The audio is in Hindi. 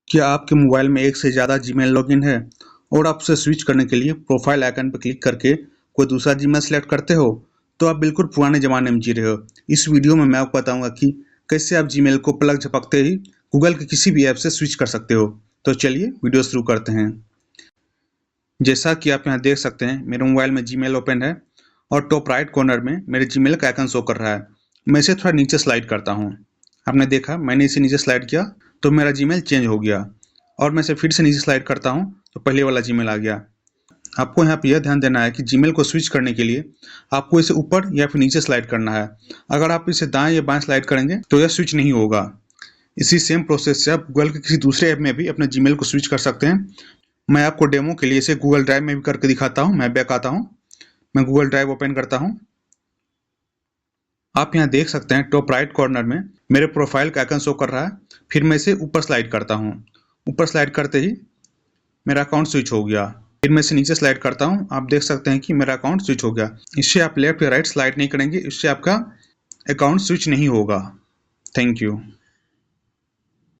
क्या आपके मोबाइल में एक से ज़्यादा जीमेल लॉगिन है और आप उसे स्विच करने के लिए प्रोफाइल आइकन पर क्लिक करके कोई दूसरा जीमेल सेलेक्ट करते हो? तो आप बिल्कुल पुराने ज़माने में जी रहे हो। इस वीडियो में मैं आपको बताऊंगा कि कैसे आप जीमेल को पलक झपकते ही गूगल के किसी भी ऐप से स्विच कर सकते हो। तो चलिए वीडियो शुरू करते हैं। जैसा कि आप यहाँ देख सकते हैं, मेरे मोबाइल में जीमेल ओपन है और टॉप राइट कॉर्नर में मेरे जीमेल का आइकन शो कर रहा है। मैं इसे थोड़ा नीचे स्लाइड करता हूँ। आपने देखा, मैंने इसे नीचे स्लाइड किया तो मेरा जीमेल चेंज हो गया और मैं इसे फिर से नीचे स्लाइड करता हूँ तो पहले वाला जीमेल आ गया। आपको यहाँ पे यह ध्यान देना है कि जीमेल को स्विच करने के लिए आपको इसे ऊपर या फिर नीचे स्लाइड करना है। अगर आप इसे दाएं या बाएं स्लाइड करेंगे तो यह स्विच नहीं होगा। इसी सेम प्रोसेस से आप गूगल के किसी दूसरे ऐप में भी अपने जीमेल को स्विच कर सकते हैं। मैं आपको डेमो के लिए इसे गूगल ड्राइव में भी करके दिखाता हूँ। मैं बैक आता हूँ, मैं गूगल ड्राइव ओपन करता हूँ। आप यहाँ देख सकते हैं टॉप राइट कॉर्नर में मेरे प्रोफाइल का आइकन शो कर रहा है। फिर मैं इसे ऊपर स्लाइड करता हूँ। ऊपर स्लाइड करते ही मेरा अकाउंट स्विच हो गया। फिर मैं इसे नीचे स्लाइड करता हूँ। आप देख सकते हैं कि मेरा अकाउंट स्विच हो गया। इससे आप लेफ्ट या राइट स्लाइड नहीं करेंगे, इससे आपका अकाउंट स्विच नहीं होगा। Thank you.